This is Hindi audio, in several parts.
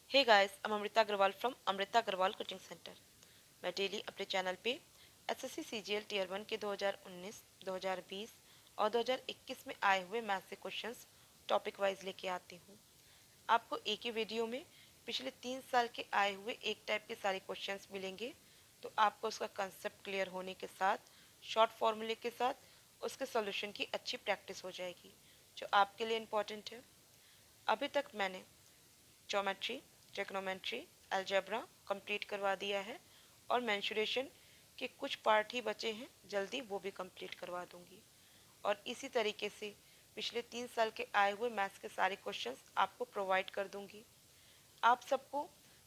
Hey guys, I'm Amrita Agarwal from Amrita Agarwal coaching centre. मैं डेली अपने चैनल पे एसएससी सीजीएल टीयर 1 के 2019, 2020 और 2021 में आए हुए मैथ्स के क्वेश्चंस टॉपिक वाइज लेके आती हूँ। आपको एक ही वीडियो में पिछले 3 साल के आए हुए एक टाइप के सारे क्वेश्चंस मिलेंगे, तो आपको उसका कंसेप्ट क्लियर होने के साथ शॉर्ट फॉर्मूले के साथ उसके सॉल्यूशन की अच्छी प्रैक्टिस हो जाएगी, जो आपके लिए इम्पॉर्टेंट है। अभी तक मैंने ज्योमेट्री, ट्रिग्नोमेट्री, अलजेब्रा कंप्लीट करवा दिया है और मेंसुरेशन के कुछ पार्ट ही बचे हैं, जल्दी वो भी कंप्लीट करवा दूंगी। और इसी तरीके से पिछले 3 साल के आए हुए मैथ्स के सारे क्वेश्चंस आपको प्रोवाइड कर दूंगी। आप सबको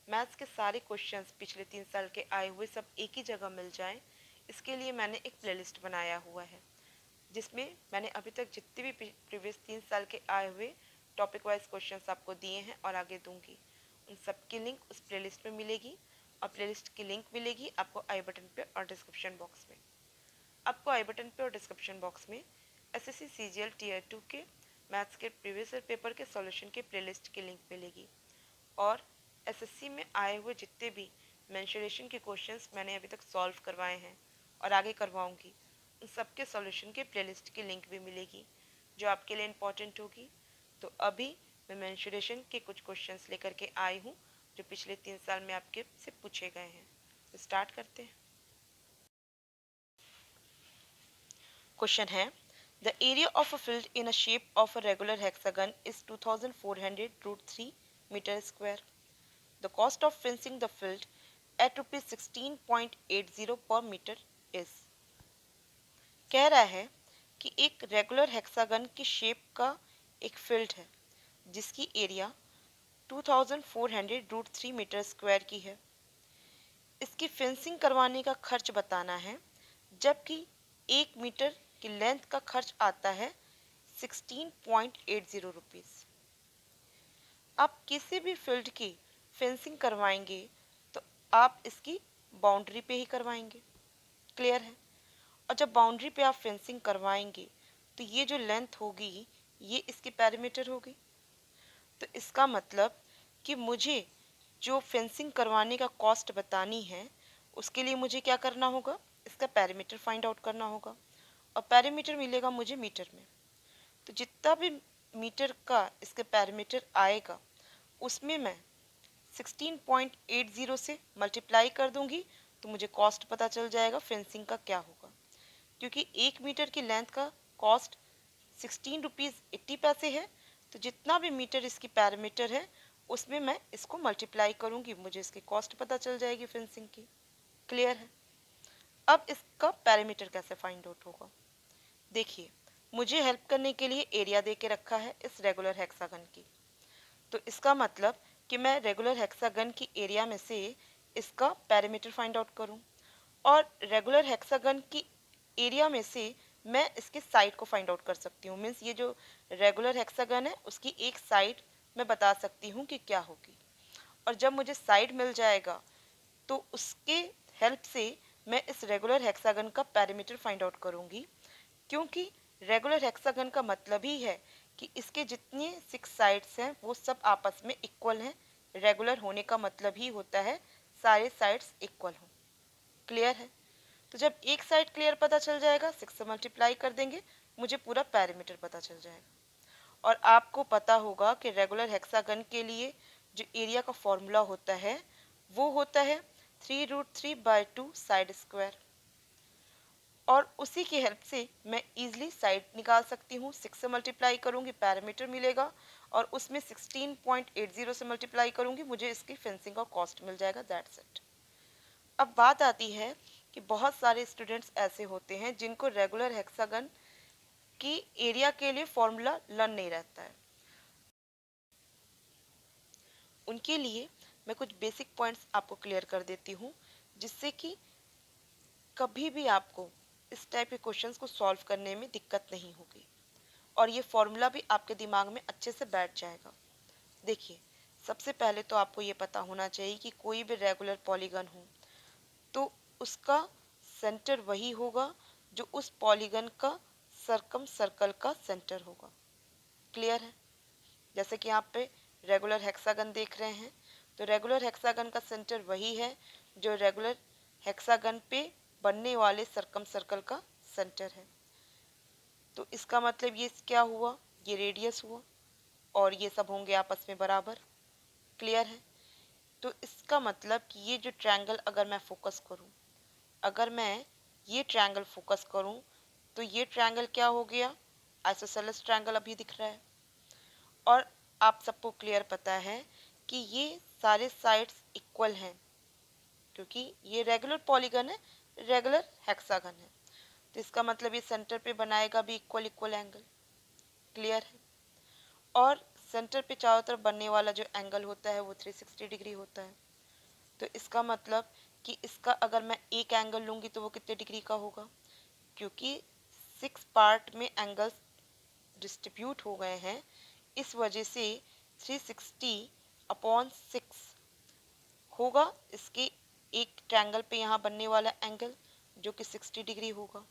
मैथ्स के सारे क्वेश्चंस पिछले 3 साल के आए हुए सब एक ही जगह मिल जाएं, इसके लिए मैंने एक प्लेलिस्ट बनाया हुआ है, जिसमें मैंने अभी तक जितने भी प्रीवियस 3 साल के आए हुए टॉपिक वाइज क्वेश्चंस आपको दिए हैं और आगे दूंगी, उन सब की लिंक उस प्लेलिस्ट में मिलेगी। और प्लेलिस्ट की लिंक मिलेगी आपको आई बटन पे और डिस्क्रिप्शन बॉक्स में। आपको आई बटन पे और डिस्क्रिप्शन बॉक्स में एसएससी सीजीएल टीयर 2 के मैथ्स के प्रीवियस ईयर पेपर के सॉल्यूशन के प्लेलिस्ट की लिंक मिलेगी। और एसएससी में आए हुए जितने भी मेंसुरेशन के क्वेश्चंस मैंने अभी तक सॉल्व करवाए हैं और आगे करवाऊंगी, उन सबके सॉल्यूशन के प्लेलिस्ट की लिंक भी मिलेगी, जो आपके लिए इम्पोर्टेंट होगी। तो अभी मैं मेंसुरेशन के कुछ क्वेश्चंस लेकर के आई हूँ, जो पिछले 3 साल में आपके से पूछे गए हैं। तो स्टार्ट करते हैं। क्वेश्चन है, the area of a field in a shape of a regular hexagon is 2400 √3 metre square. The cost of fencing the field at rupees 16.80 per meter is। कह रहा है कि एक रेगुलर हेक्सागन की शेप का एक फील्ड है जिसकी एरिया 2400 मीटर स्क्वायर की है। इसकी फेंसिंग करवाने का खर्च बताना है, जबकि 1 मीटर की लेंथ का खर्च आता है 16.80 रुपीज़। आप किसी भी फील्ड की फेंसिंग करवाएंगे तो आप इसकी बाउंड्री पे ही करवाएंगे, क्लियर है। और जब बाउंड्री पे आप फेंसिंग करवाएंगे तो ये जो लेंथ होगी ये इसकी पैरामीटर होगी। तो इसका मतलब कि मुझे जो फेंसिंग करवाने का कॉस्ट बतानी है, उसके लिए मुझे क्या करना होगा, इसका पैरामीटर फाइंड आउट करना होगा। और पैरामीटर मिलेगा मुझे मीटर में। तो जितना भी मीटर का इसके पैरामीटर आएगा उसमें मैं 16.80 से मल्टीप्लाई कर दूंगी, तो मुझे कॉस्ट पता चल जाएगा फेंसिंग का क्या होगा। क्योंकि 1 मीटर की लेंथ का कॉस्ट 16 रुपीज़ 80 पैसे है, तो जितना भी मीटर इसकी पैरामीटर है उसमें मैं इसको मल्टीप्लाई करूंगी, मुझे इसकी कॉस्ट पता चल जाएगी फेंसिंग की, क्लियर है। अब इसका पैरामीटर कैसे फाइंड आउट होगा, देखिए मुझे हेल्प करने के लिए एरिया दे के रखा है इस रेगुलर हेक्सागन की। तो इसका मतलब कि मैं रेगुलर हेक्सागन की एरिया में से इसका पैरामीटर फाइंड आउट करूं, और रेगुलर हेक्सागन की एरिया में से मैं इसके साइड को फाइंड आउट कर सकती हूँ। मीन्स ये जो रेगुलर हेक्सागन है उसकी एक साइड मैं बता सकती हूँ कि क्या होगी। और जब मुझे साइड मिल जाएगा तो उसके हेल्प से मैं इस रेगुलर हेक्सागन का पैरामीटर फाइंड आउट करूँगी, क्योंकि रेगुलर हेक्सागन का मतलब ही है कि इसके जितने 6 साइड्स हैं वो सब आपस में इक्वल हैं। रेगुलर होने का मतलब ही होता है सारे साइड्स इक्वल हों, क्लियर है। तो जब एक साइड क्लियर पता चल जाएगा, 6 से मल्टीप्लाई कर देंगे, मुझे पूरा पैरामीटर पता चल जाएगा। और आपको पता होगा कि रेगुलर हेक्सागन के लिए जो एरिया का फॉर्मूला होता है वो होता है 3√3/2 साइड स्क्वायर। और उसी की हेल्प से मैं इजीली साइड निकाल सकती हूँ। 6 से मल्टीप्लाई करूँगी, पैरामीटर मिलेगा, और उसमें 16.80 से मल्टीप्लाई करूँगी, मुझे इसकी फेंसिंग का कॉस्ट मिल जाएगा, दैट्स इट। अब बात आती है कि बहुत सारे स्टूडेंट्स ऐसे होते हैं जिनको रेगुलर हेक्सागन की एरिया के लिए फॉर्मूला लर्न नहीं रहता है। उनके लिए मैं कुछ बेसिक पॉइंट्स आपको क्लियर कर देती हूँ, जिससे कि कभी भी आपको इस टाइप के क्वेश्चंस को सॉल्व करने में दिक्कत नहीं होगी और ये फॉर्मूला भी आपके दिमाग में अच्छे से बैठ जाएगा। देखिए, सबसे पहले तो आपको ये पता होना चाहिए कि कोई भी रेगुलर पॉलीगन हो तो उसका सेंटर वही होगा जो उस पॉलीगन का सर्कम सर्कल का सेंटर होगा, क्लियर है। जैसे कि यहाँ पे रेगुलर हेक्सागन देख रहे हैं, तो रेगुलर हेक्सागन का सेंटर वही है जो रेगुलर हेक्सागन पे बनने वाले सर्कम सर्कल का सेंटर है। तो इसका मतलब ये क्या हुआ, ये रेडियस हुआ और ये सब होंगे आपस में बराबर। क्लियर है? तो इसका मतलब कि ये जो ट्रायंगल अगर मैं फोकस करूं, अगर मैं ये ट्रायंगल फोकस करूं तो ये ट्रायंगल क्या हो गया, आइसोसेलेस ट्रायंगल अभी दिख रहा है। और आप सबको क्लियर पता है कि ये सारे साइड्स इक्वल हैं क्योंकि ये रेगुलर पॉलीगन है, रेगुलर हेक्सागन है। तो इसका मतलब ये सेंटर पे बनाएगा भी इक्वल इक्वल एंगल। क्लियर है? और सेंटर पे चारों तरफ बनने वाला जो एंगल होता है वो 360 डिग्री होता है। तो इसका मतलब कि इसका अगर मैं एक एंगल लूंगी तो वो कितने डिग्री का होगा, क्योंकि 6 पार्ट में एंगल्स डिस्ट्रीब्यूट हो गए हैं, इस वजह से 360/6 होगा इसके एक ट्रायंगल पे यहाँ बनने वाला एंगल, जो कि 60 डिग्री होगा।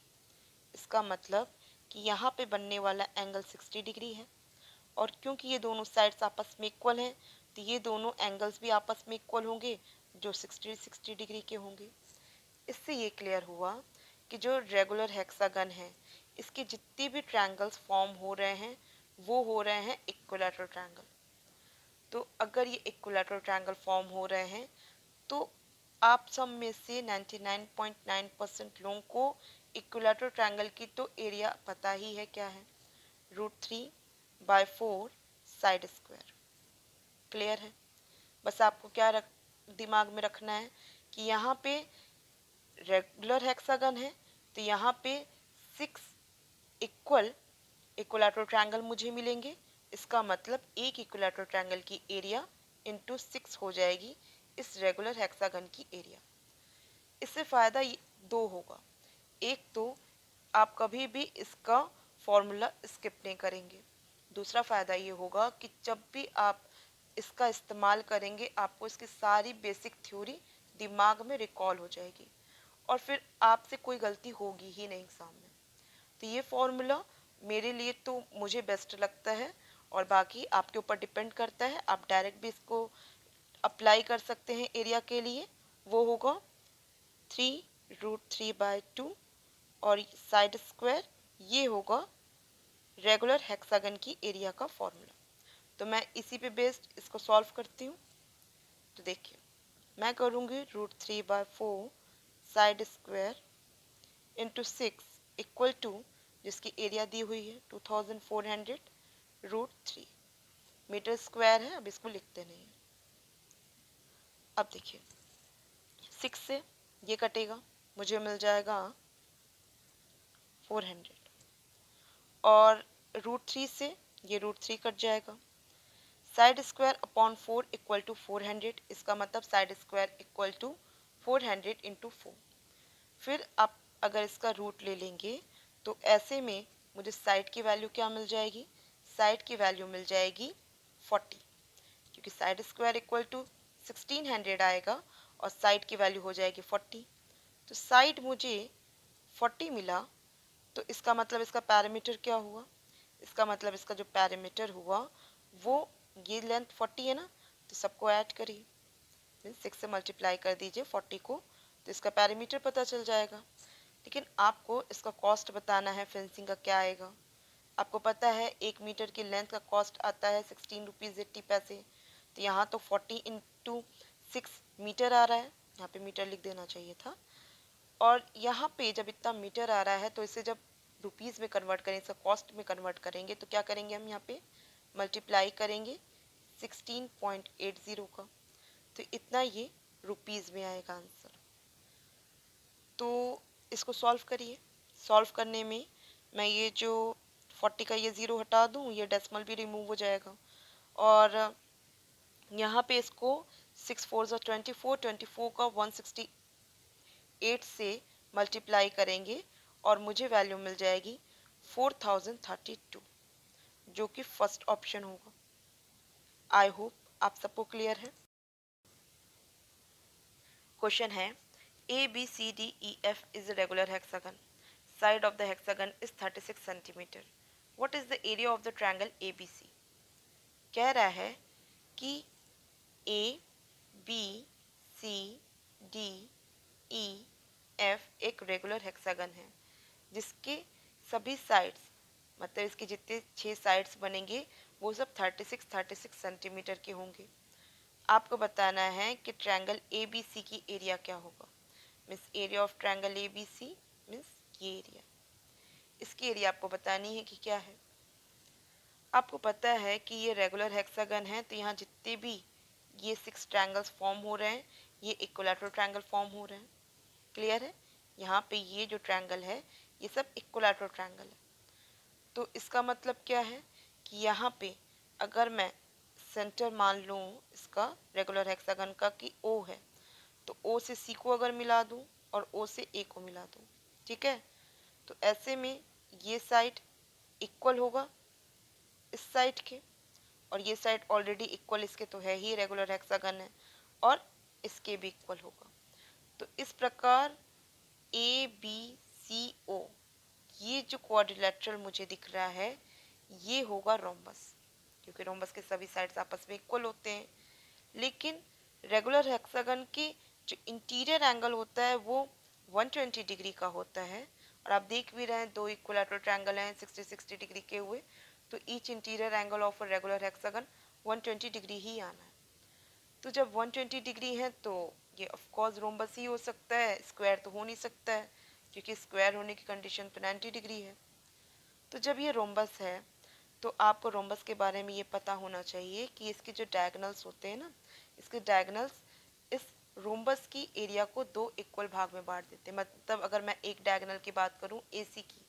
इसका मतलब कि यहाँ पे बनने वाला एंगल 60 डिग्री है और क्योंकि ये दोनों साइड्स आपस में इक्वल हैं तो ये दोनों एंगल्स भी आपस में इक्वल होंगे जो 60 डिग्री के होंगे। इससे ये क्लियर हुआ कि जो रेगुलर हेक्सागन है इसके जितने भी ट्रायंगल्स फॉर्म हो रहे हैं वो हो रहे हैं इक्विलैटरल ट्रायंगल। तो अगर ये इक्विलैटरल ट्रायंगल फॉर्म हो रहे हैं तो आप सब में से 99.9% लोगों को इक्विलैटरल ट्रायंगल की तो एरिया पता ही है क्या है, √3/4 साइड स्क्वायर। क्लियर है? बस आपको क्या दिमाग में रखना है कि यहाँ पे रेगुलर हेक्सागन है तो यहाँ पे 6 इक्विलैटरल ट्रायंगल मुझे मिलेंगे। इसका मतलब एक इक्विलैटरल ट्रायंगल की एरिया इंटू 6 हो जाएगी इस रेगुलर हेक्सागन की एरिया। इससे फ़ायदा दो होगा। एक तो आप कभी भी इसका फॉर्मूला स्किप नहीं करेंगे। दूसरा फ़ायदा ये होगा कि जब भी आप इसका इस्तेमाल करेंगे आपको इसकी सारी बेसिक थ्योरी दिमाग में रिकॉल हो जाएगी और फिर आपसे कोई गलती होगी ही नहीं एग्जाम में। तो ये फॉर्मूला मेरे लिए तो मुझे बेस्ट लगता है और बाकी आपके ऊपर डिपेंड करता है, आप डायरेक्ट भी इसको अप्लाई कर सकते हैं एरिया के लिए। वो होगा 3√3/2 और साइड स्क्वायर ये होगा रेगुलर हेक्सागन की एरिया का फॉर्मूला। तो मैं इसी पे बेस्ड इसको सॉल्व करती हूँ। तो देखिए मैं करूँगी √3/4 side square into 6 equal to जिसकी एरिया दी हुई है 2400√3 मीटर स्क्वायर है। अब इसको लिखते नहीं है। अब देखिए 6 से ये कटेगा, मुझे मिल जाएगा 400 और √3 से ये √3 कट जाएगा। Side square upon 4 equal to 400, इसका मतलब side square equal to 400 into 4। फिर आप अगर इसका रूट ले लेंगे तो ऐसे में मुझे साइड की वैल्यू क्या मिल जाएगी, साइड की वैल्यू मिल जाएगी 40, क्योंकि साइड स्क्वायर इक्वल टू 1600 आएगा और साइड की वैल्यू हो जाएगी 40। तो साइड मुझे 40 मिला तो इसका मतलब इसका पैरामीटर क्या हुआ, इसका मतलब इसका जो पैरामीटर हुआ वो ये लेंथ 40 है ना, तो सबको ऐड करिए, 6 से मल्टीप्लाई कर दीजिए 40 को, तो इसका पैरामीटर पता चल जाएगा। लेकिन आपको इसका कॉस्ट बताना है फेंसिंग का क्या आएगा। आपको पता है 1 मीटर की लेंथ का कॉस्ट आता है 16 रुपीज़ 80 पैसे। तो यहाँ तो 40 इंटू 6 मीटर आ रहा है, यहाँ पे मीटर लिख देना चाहिए था। और यहाँ पे जब इतना मीटर आ रहा है तो इसे जब रुपीज़ में कन्वर्ट करें, इसका कॉस्ट में कन्वर्ट करेंगे तो क्या करेंगे हम यहाँ पे मल्टीप्लाई करेंगे 16.80 का, तो इतना ये रुपीज़ में आएगा आंसर। तो इसको सॉल्व करिए। सॉल्व करने में मैं ये जो 40 का ये ज़ीरो हटा दूँ, ये डेसिमल भी रिमूव हो जाएगा और यहाँ पे इसको 6 4 24, 24 का 168 से मल्टीप्लाई करेंगे और मुझे वैल्यू मिल जाएगी 4032, जो कि फर्स्ट ऑप्शन होगा। आई होप आप सबको क्लियर है। क्वेश्चन है ABCDEF is a regular hexagon. Side of the hexagon is 36 centimeter. What is the area of the triangle ABC? कह रहा है कि A B, C, D, E, F एक रेगुलर हेक्सागन है जिसके सभी साइड्स, मतलब इसके जितने 6 साइड्स बनेंगे वो सब 36 सेंटीमीटर के होंगे। आपको बताना है कि ट्रायंगल ए बी सी की एरिया क्या होगा। Means area of triangle A B C means ये एरिया, इसकी एरिया आपको बतानी है कि क्या है। आपको पता है कि ये रेगुलर हेक्सागन है, तो यहाँ जितने भी ये 6 ट्रायंगल्स फॉर्म हो रहे हैं ये इक्विलैटरल ट्रायंगल फॉर्म हो रहे हैं। क्लियर है? यहाँ पे ये जो ट्रायंगल है ये सब इक्विलैटरल ट्रायंगल है। तो इसका मतलब क्या है कि यहाँ पे अगर मैं सेंटर मान लूँ इसका रेगुलर हेक्सागन का कि ओ है, तो ओ से सी को अगर मिला दूँ और ओ से ए को मिला दूँ, ठीक है, तो ऐसे में ये साइड इक्वल होगा इस साइड के, और ये साइड ऑलरेडी इक्वल इसके तो है ही, रेगुलर हेक्सागन है, और इसके भी इक्वल होगा। तो इस प्रकार ए बी सी ओ ये जो क्वाड्रिलेटरल मुझे दिख रहा है ये होगा रोम्बस, क्योंकि रोम्बस के सभी साइड्स आपस में इक्वल होते हैं। लेकिन रेगुलर हेक्सागन की जो इंटीरियर एंगल होता है वो 120 डिग्री का होता है, और आप देख भी रहे हैं दो इक्विलैटरल ट्रायंगल हैं 60-60 डिग्री के हुए, तो each interior angle of a regular hexagon 120 degree ही आना है। तो जब 120 डिग्री है तो ये ऑफ कोर्स रोम्बस ही हो सकता है, स्क्वायर तो हो नहीं सकता है, क्योंकि स्क्वायर होने की कंडीशन तो 90 डिग्री है। तो जब ये रोम्बस है तो आपको रोम्बस के बारे में ये पता होना चाहिए कि इसके जो डायगोनल्स होते हैं ना, इसके डायगोनल्स इस रोम्बस की एरिया को दो इक्वल भाग में बांट देते हैं। मतलब अगर मैं एक डायगोनल की बात करूं एसी की,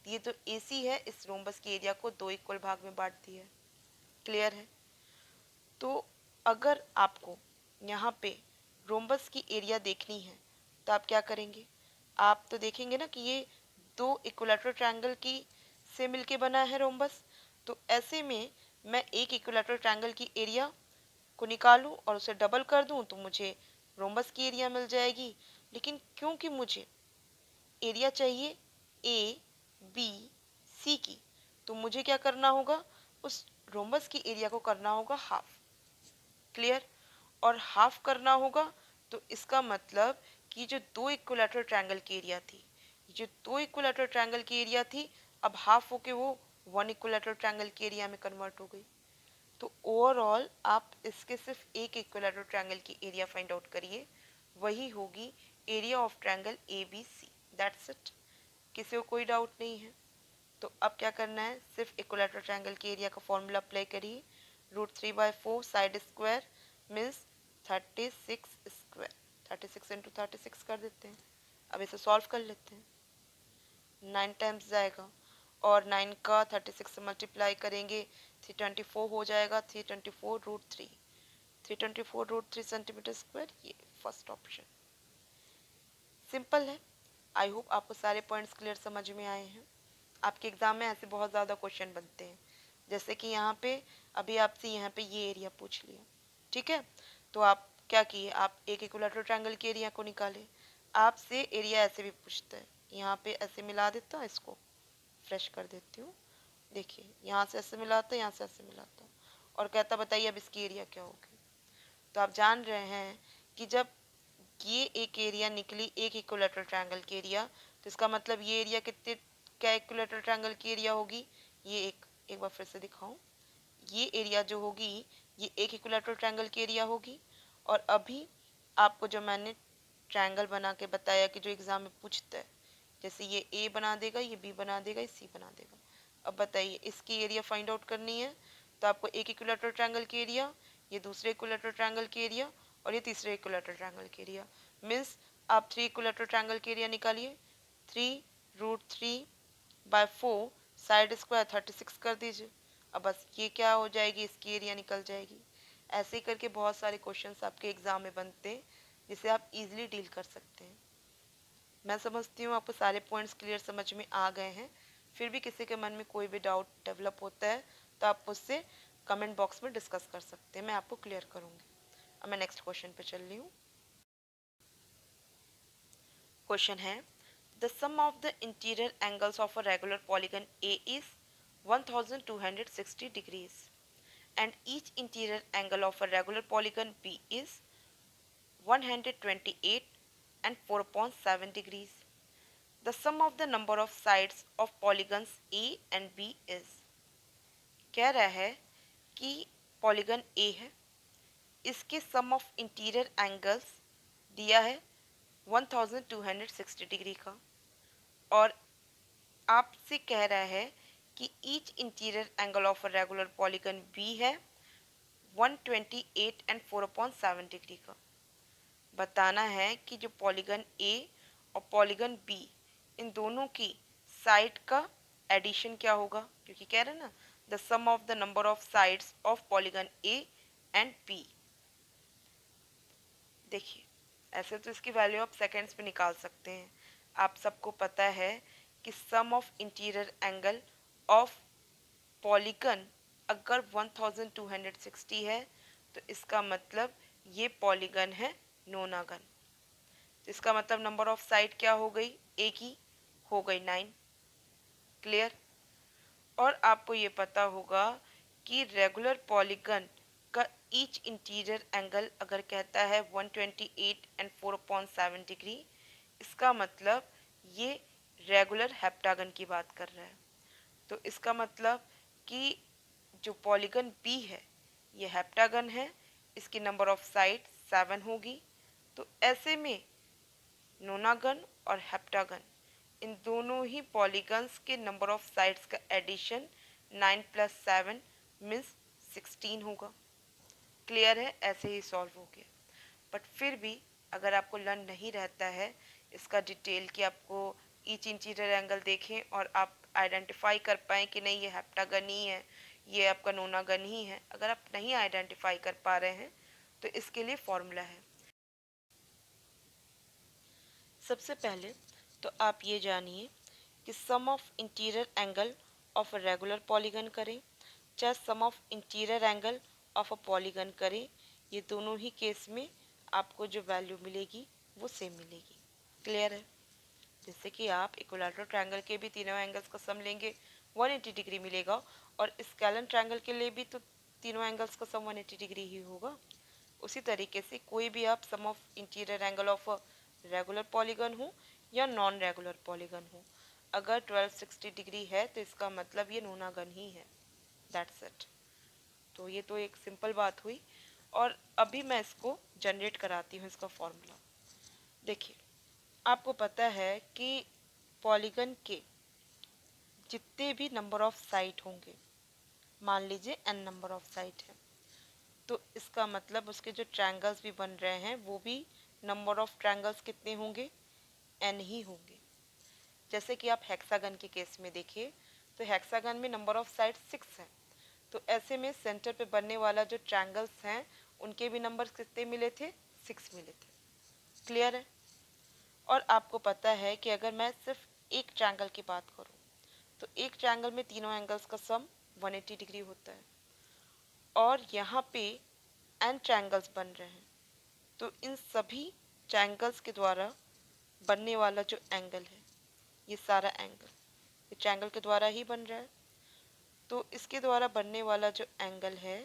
तो ये जो एसी है इस रोम्बस की एरिया को दो इक्वल भाग में बांटती है। क्लियर है? तो अगर आपको यहाँ पे रोम्बस की एरिया देखनी है तो आप क्या करेंगे, आप तो देखेंगे ना कि ये दो इक्विलैटरल ट्रायंगल की से मिलके बना है रोम्बस, तो ऐसे में मैं एक इक्विलैटरल ट्रायंगल की एरिया को निकालूं और उसे डबल कर दूं तो मुझे रोम्बस की एरिया मिल जाएगी। लेकिन क्योंकि मुझे एरिया चाहिए ए बी सी की, तो मुझे क्या करना होगा, उस रोम्बस की एरिया को करना होगा हाफ। क्लियर? और हाफ करना होगा तो इसका मतलब कि जो दो इक्विलैटरल ट्रायंगल की एरिया थी, जो दो इक्विलैटरल ट्रायंगल की एरिया थी अब हाफ होके वो वन इक्विलैटरल ट्रायंगल की एरिया में कन्वर्ट हो गई। तो ओवरऑल आप इसके सिर्फ एक इक्विलैटरल ट्रायंगल की एरिया फाइंड आउट करिए, वही होगी area of triangle A B C. That's it, किसी को कोई डाउट नहीं है। तो अब क्या करना है, सिर्फ इक्विलैटरल ट्रायंगल की एरिया का फॉर्मूला अप्लाई करिए, √3/4 side square means 36 square, 36 into 36 कर देते हैं। अब इसे सॉल्व कर लेते हैं, 9 टाइम्स जाएगा और 9 का 36 से मल्टीप्लाई करेंगे 324 हो जाएगा, 324√3, 324√3 सेंटीमीटर स्क्वायर। ये फर्स्ट ऑप्शन सिंपल है। आई होप आपको सारे पॉइंट्स क्लियर समझ में आए हैं। आपके एग्जाम में ऐसे बहुत ज़्यादा क्वेश्चन बनते हैं, जैसे कि यहाँ पे अभी आपसे यहाँ पे ये एरिया पूछ लिया, ठीक है, तो आप क्या किए, आप एक इक्विलैटरल ट्रायंगल के एरिया को निकाले। आपसे एरिया ऐसे भी पूछता है, यहाँ पे ऐसे मिला देता हूँ, इसको फ्रेश कर देती हूँ, देखिए यहाँ से ऐसे मिलाता, यहाँ से ऐसे मिलाता, और कहता बताइए अब इसकी एरिया क्या होगी। तो आप जान रहे हैं कि जब ये एक एरिया निकली एक इक्विलैटरल ट्रायंगल की एरिया, तो इसका मतलब ये एरिया कितने, क्या इक्विलैटरल ट्रायंगल की एरिया होगी, ये एक बार फिर से दिखाऊं, ये एरिया जो होगी ये एक इक्विलैटरल ट्रायंगल की एरिया होगी। और अभी आपको जो मैंने ट्रायंगल बना के बताया कि जो एग्जाम में पूछता है, जैसे ये ए बना देगा, ये बी बना देगा, ये सी बना देगा। अब बताइए इसकी एरिया फाइंड आउट करनी है, तो आपको एक इक्विलैटरल ट्रायंगल की एरिया, ये दूसरे इक्विलैटरल ट्रायंगल की एरिया, और ये तीसरे इक्विलैटरल ट्रायंगल की एरिया, मीन्स आप 3 इक्विलैटरल ट्रायंगल की एरिया निकालिए, 3√3/4 साइड स्क्वायर 36 कर दीजिए। अब बस ये क्या हो जाएगी, इसकी एरिया निकल जाएगी। ऐसे ही करके बहुत सारे क्वेश्चंस आपके एग्जाम में बनते हैं जिसे आप इजीली डील कर सकते हैं। मैं समझती हूँ आपको सारे पॉइंट्स क्लियर समझ में आ गए हैं। फिर भी किसी के मन में कोई भी डाउट डेवलप होता है तो आप मुझसे कमेंट बॉक्स में डिस्कस कर सकते हैं, मैं आपको क्लियर करूँगी। अब मैं नेक्स्ट क्वेश्चन पे चल रही हूँ। क्वेश्चन है, the sum of the interior angles of a regular polygon A is 1260 degrees and each interior angle of a regular polygon B is 128 and 4.7 degrees. The sum of the number of sides of polygons A and B is. कह रहा है कि पॉलीगन A है, इसके सम ऑफ इंटीरियर एंगल्स दिया है 1260 डिग्री का, और आपसे कह रहा है कि each interior angle of a regular polygon B है 128 एंड 4.7 डिग्री का। बताना है कि जो पॉलीगन ए और पॉलीगन बी, इन दोनों की साइड का एडिशन क्या होगा, क्योंकि कह रहे हैं ना the sum of the number of sides of polygon A and B. देखिए, ऐसे तो इसकी वैल्यू आप सेकेंड्स में निकाल सकते हैं। आप सबको पता है कि sum of interior angle of polygon अगर 1260 है तो इसका मतलब ये पॉलीगन है नोनागन। इसका मतलब नंबर ऑफ साइड क्या हो गई, ए की हो गई 9। क्लियर। और आपको ये पता होगा कि रेगुलर पॉलीगन का ईच इंटीरियर एंगल अगर कहता है 128 एंड 4.7 डिग्री, इसका मतलब ये रेगुलर हेप्टागन की बात कर रहा है। तो इसका मतलब कि जो पॉलीगन बी है ये हेप्टागन है, इसकी नंबर ऑफ साइड 7 होगी। तो ऐसे में नोनागन और हेप्टागन, इन दोनों ही पॉलीगन्स के नंबर ऑफ साइड्स का एडिशन 9 + 7 मीन्स 16 होगा। क्लियर है, ऐसे ही सॉल्व हो गया। बट फिर भी अगर आपको लर्न नहीं रहता है इसका डिटेल कि आपको ईच इंटीरियर एंगल देखें और आप आइडेंटिफाई कर पाएँ कि नहीं ये हेप्टागन ही है, ये आपका नोनागन ही है, अगर आप नहीं आइडेंटिफाई कर पा रहे हैं तो इसके लिए फॉर्मूला है। सबसे पहले तो आप ये जानिए कि sum of interior angle of a regular polygon करें चाहे sum of interior angle of a polygon करें, ये दोनों ही केस में आपको जो वैल्यू मिलेगी वो सेम मिलेगी। क्लियर है। जैसे कि आप इक्विलैटरल ट्रायंगल के भी तीनों एंगल्स का सम लेंगे 180 डिग्री मिलेगा, और स्केलन ट्रायंगल के लिए भी तो तीनों एंगल्स का सम 180 डिग्री ही होगा। उसी तरीके से कोई भी आप sum of interior angle of regular polygon हो या नॉन रेगुलर पॉलीगन हो, अगर 1260 डिग्री है तो इसका मतलब ये नोनागन ही है। That's it. तो ये तो एक सिंपल बात हुई, और अभी मैं इसको जनरेट कराती हूँ इसका फॉर्मूला। देखिए, आपको पता है कि पॉलीगन के जितने भी नंबर ऑफ साइड होंगे, मान लीजिए n नंबर ऑफ साइड है, तो इसका मतलब उसके जो ट्रायंगल्स भी बन रहे हैं वो भी नंबर ऑफ ट्रायंगल्स कितने होंगे, n ही होंगे। जैसे कि आप हेक्सागन के केस में देखिए तो हेक्सागन में नंबर ऑफ साइड 6 है, तो ऐसे में सेंटर पे बनने वाला जो ट्रायंगल्स हैं उनके भी नंबर्स कितने मिले थे, 6 मिले थे। क्लियर है। और आपको पता है कि अगर मैं सिर्फ एक ट्रायंगल की बात करूं तो एक ट्रायंगल में तीनों एंगल्स का सम 180 डिग्री होता है, और यहाँ पे n ट्रायंगल्स बन रहे हैं, तो इन सभी ट्रायंगल्स के द्वारा बनने वाला जो एंगल है, ये सारा एंगल ये ट्रायंगल के द्वारा ही बन रहा है, तो इसके द्वारा बनने वाला जो एंगल है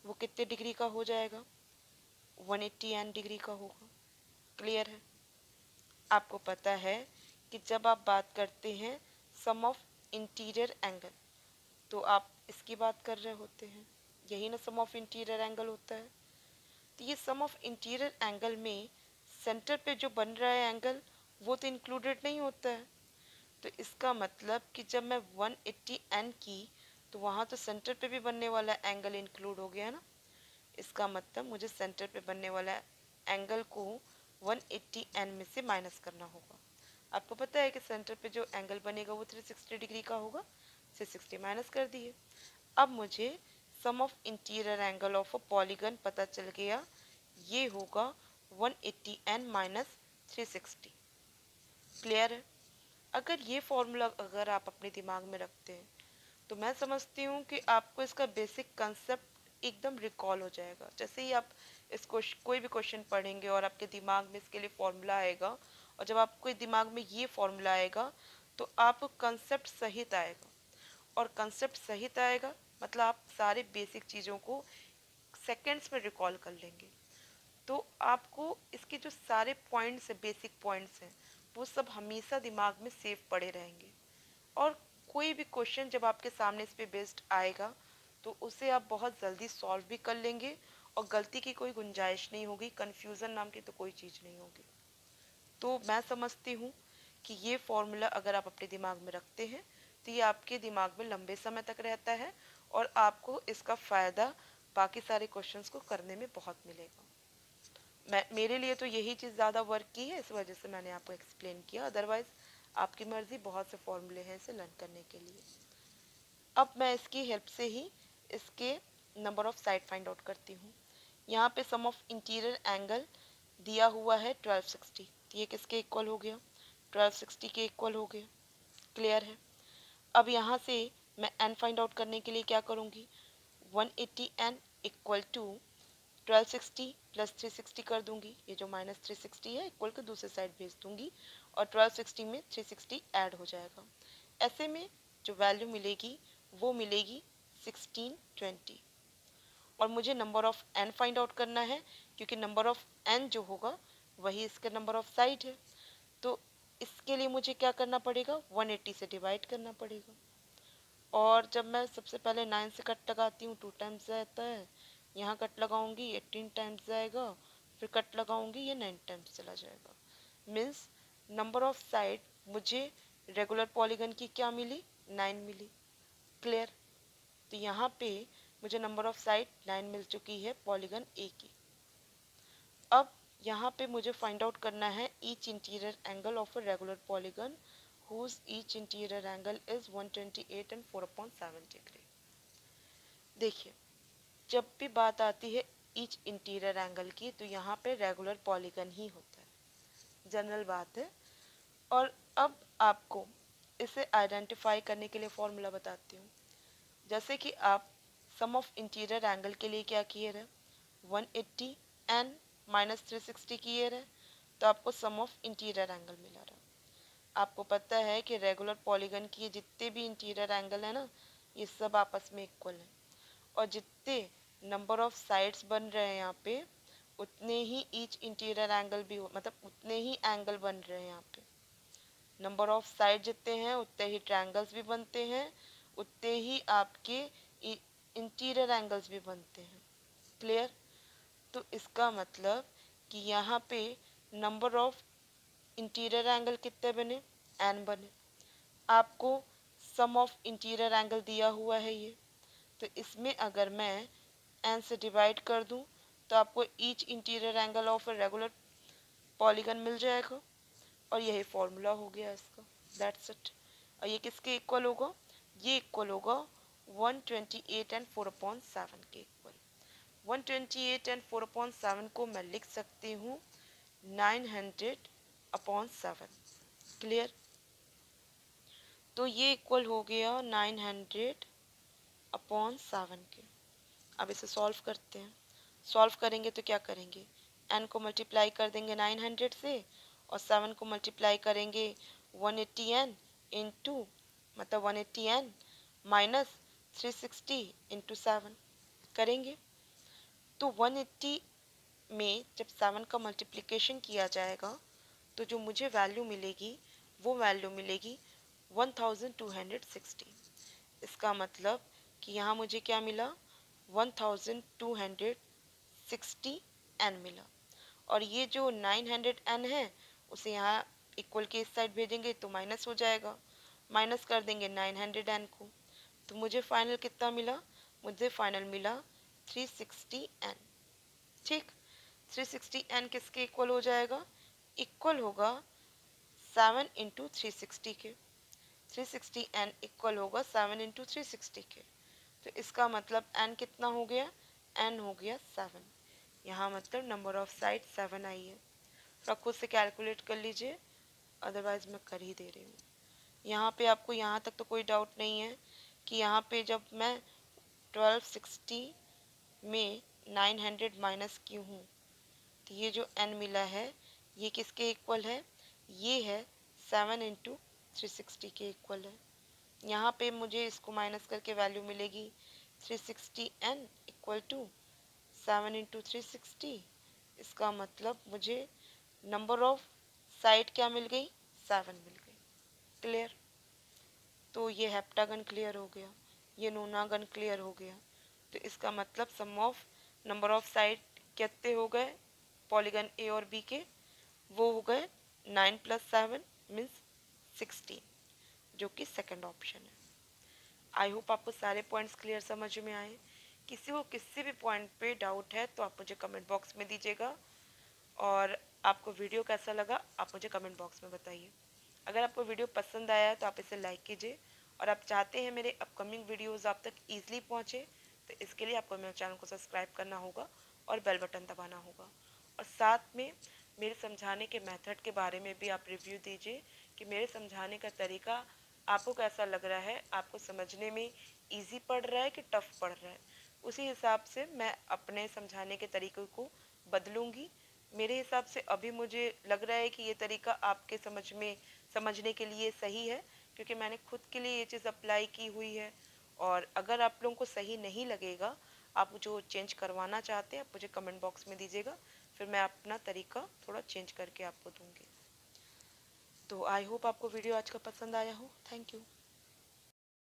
वो कितने डिग्री का हो जाएगा, 180 n डिग्री का होगा। क्लियर है। आपको पता है कि जब आप बात करते हैं सम ऑफ इंटीरियर एंगल तो आप इसकी बात कर रहे होते हैं, यही ना सम ऑफ इंटीरियर एंगल होता है। तो ये सम ऑफ इंटीरियर एंगल में सेंटर पे जो बन रहा है एंगल वो तो इंक्लूडेड नहीं होता है। तो इसका मतलब कि जब मैं 180 n की तो वहाँ तो सेंटर पे भी बनने वाला एंगल इंक्लूड हो गया ना। इसका मतलब मुझे सेंटर पे बनने वाला एंगल को 180 n में से माइनस करना होगा। आपको पता है कि सेंटर पे जो एंगल बनेगा वो 360 डिग्री का होगा, 360 माइनस कर दिए। अब मुझे sum of interior angle of a polygon पता चल गया, ये होगा 180 n माइनस 360। क्लियर है। अगर ये फॉर्मूला अगर आप अपने दिमाग में रखते हैं तो मैं समझती हूँ कि आपको इसका बेसिक कंसेप्ट एकदम रिकॉल हो जाएगा। जैसे ही आप इसको कोई भी क्वेश्चन पढ़ेंगे और आपके दिमाग में इसके लिए फॉर्मूला आएगा, और जब आपके दिमाग में ये फॉर्मूला आएगा तो आपको कंसेप्ट सहित आएगा, और कंसेप्ट सहित आएगा मतलब आप सारे बेसिक चीज़ों को सेकेंड्स में रिकॉल कर लेंगे। तो आपको इसके जो सारे पॉइंट्स हैं, बेसिक पॉइंट्स हैं, वो सब हमेशा दिमाग में सेव पड़े रहेंगे। और कोई भी क्वेश्चन जब आपके सामने इस पे बेस्ड आएगा तो उसे आप बहुत जल्दी सॉल्व भी कर लेंगे और गलती की कोई गुंजाइश नहीं होगी, कन्फ्यूज़न नाम की तो कोई चीज़ नहीं होगी। तो मैं समझती हूँ कि ये फॉर्मूला अगर आप अपने दिमाग में रखते हैं तो ये आपके दिमाग में लंबे समय तक रहता है और आपको इसका फ़ायदा बाकी सारे क्वेश्चंस को करने में बहुत मिलेगा। मैं मेरे लिए तो यही चीज़ ज़्यादा वर्क की है, इस वजह से मैंने आपको एक्सप्लेन किया। अदरवाइज़ आपकी मर्ज़ी, बहुत से फॉर्मूले हैं इसे लर्न करने के लिए। अब मैं इसकी हेल्प से ही इसके number of side find out करती हूँ। यहाँ पे सम ऑफ इंटीरियर एंगल दिया हुआ है 1260, तो ये किसके इक्वल हो गया? 1260 के इक्वल हो गया। क्लियर है? अब यहाँ से मैं एन फाइंड आउट करने के लिए क्या करूँगी? 180 एन इक्वल टू 1260 प्लस 360 कर दूंगी। ये जो माइनस 360 है इक्वल के दूसरे साइड भेज दूंगी और 1260 में 360 ऐड हो जाएगा। ऐसे में जो वैल्यू मिलेगी वो मिलेगी 1620। और मुझे number of N find out करना है क्योंकि नंबर ऑफ एन जो होगा वही इसका नंबर ऑफ साइड है। तो इसके लिए मुझे क्या करना पड़ेगा? 180 से डिवाइड करना पड़ेगा। और जब मैं सबसे पहले 9 से कट लगाती हूँ 2 टाइम्स जाता है, यहाँ कट लगाऊंगी 18 टाइम्स जाएगा, फिर कट लगाऊंगी ये 9 टाइम्स चला जाएगा। मीन्स नंबर ऑफ साइड मुझे रेगुलर पॉलीगन की क्या मिली? 9 मिली। क्लियर? तो यहाँ पे मुझे नंबर ऑफ साइड 9 मिल चुकी है पॉलीगन ए की। अब यहाँ पे मुझे फाइंड आउट करना है each interior angle of a regular polygon whose each interior angle is 128 and 4/7 degree। देखिए, जब भी बात आती है ईच इंटीरियर एंगल की तो यहाँ पे रेगुलर पॉलीगन ही होता है, जनरल बात है। और अब आपको इसे आइडेंटिफाई करने के लिए फॉर्मूला बताती हूँ। जैसे कि आप सम ऑफ इंटीरियर एंगल के लिए क्या किए रहे? 180 एंड माइनस 360 किए रहे, तो आपको सम ऑफ इंटीरियर एंगल मिला रहा। आपको पता है कि रेगुलर पॉलीगन की जितने भी इंटीरियर एंगल है ना, ये सब आपस में इक्वल है। और जितने नंबर ऑफ साइड्स बन रहे हैं यहाँ पे उतने ही ईच इंटीरियर एंगल भी मतलब उतने ही एंगल बन रहे हैं यहाँ पे। नंबर ऑफ साइड जितने हैं उतने ही ट्रायंगल्स भी बनते हैं, उतने ही आपके इंटीरियर एंगल्स भी बनते हैं। क्लियर? तो इसका मतलब कि यहाँ पे नंबर ऑफ इंटीरियर एंगल कितने बने? एन बने। आपको सम ऑफ इंटीरियर एंगल दिया हुआ है ये, तो इसमें अगर मैं एन से डिवाइड कर दूं तो आपको each interior angle of a regular polygon मिल जाएगा। और यही फॉर्मूला हो गया इसका। That's it. और ये किसके इक्वल होगा? ये इक्वल होगा 128 एंड 4/7 के इक्वल। 128 एंड 4/7 को मैं लिख सकती हूँ 900/7। क्लियर? तो ये इक्वल हो गया 900/7 के। अब इसे सॉल्व करते हैं। सॉल्व करेंगे तो क्या करेंगे? n को मल्टीप्लाई कर देंगे 900 से और 7 को मल्टीप्लाई करेंगे 180n इंटू मतलब 180n माइनस 360 इंटू 7 करेंगे। तो 180 में जब 7 का मल्टीप्लिकेशन किया जाएगा तो जो मुझे वैल्यू मिलेगी वो वैल्यू मिलेगी 1260। इसका मतलब कि यहाँ मुझे क्या मिला? 1260 एन मिला। और ये जो 900 एन है उसे यहाँ इक्वल के इस साइड भेजेंगे तो माइनस हो जाएगा, माइनस कर देंगे 900 एन को। तो मुझे फाइनल कितना मिला? मुझे फाइनल मिला 360 एन। ठीक, 360 एन किसके इक्वल हो जाएगा? इक्वल होगा 7 इंटू 360 के। 360 एन इक्वल होगा 7 इंटू 360 के। तो इसका मतलब एन कितना हो गया? एन हो गया 7। यहाँ मतलब नंबर ऑफ साइड 7 आई है। तो आप खुद से कैलकुलेट कर लीजिए, अदरवाइज मैं कर ही दे रही हूँ। यहाँ पे आपको यहाँ तक तो कोई डाउट नहीं है कि यहाँ पे जब मैं 1260 में 900 माइनस की हूँ तो ये जो n मिला है ये किसके इक्वल है? ये है 7 इंटू 360 के इक्वल है। यहाँ पे मुझे इसको माइनस करके वैल्यू मिलेगी 360n इक्वल टू 7 इंटू 360 इसका मतलब मुझे नंबर ऑफ साइड क्या मिल गई, 7 मिल गई। क्लियर। तो ये हेप्टागन क्लियर हो गया, ये नोनागन क्लियर हो गया। तो इसका मतलब सम ऑफ नंबर ऑफ साइड कितने हो गए पॉलीगन ए और बी के, वो हो गए 9 + 7 मीन्स 16, जो कि सेकंड ऑप्शन है। आई होप आपको सारे पॉइंट्स क्लियर समझ में आए। किसी को किसी भी पॉइंट पे डाउट है तो आप मुझे कमेंट बॉक्स में दीजिएगा, और आपको वीडियो कैसा लगा आप मुझे कमेंट बॉक्स में बताइए। अगर आपको वीडियो पसंद आया है तो आप इसे लाइक कीजिए, और आप चाहते हैं मेरे अपकमिंग वीडियोस आप तक ईजिली पहुंचे तो इसके लिए आपको मेरे चैनल को सब्सक्राइब करना होगा और बेल बटन दबाना होगा। और साथ में मेरे समझाने के मेथड के बारे में भी आप रिव्यू दीजिए कि मेरे समझाने का तरीका आपको कैसा लग रहा है, आपको समझने में ईजी पड़ रहा है कि टफ पड़ रहा है। उसी हिसाब से मैं अपने समझाने के तरीके को बदलूंगी। मेरे हिसाब से अभी मुझे लग रहा है कि ये तरीका आपके समझने के लिए सही है, क्योंकि मैंने खुद के लिए ये चीज़ अप्लाई की हुई है। और अगर आप लोगों को सही नहीं लगेगा, आप जो चेंज करवाना चाहते हैं आप मुझे कमेंट बॉक्स में दीजिएगा, फिर मैं अपना तरीका थोड़ा चेंज करके आपको दूंगी। तो आई होप आपको वीडियो आज का पसंद आया हो। Thank you.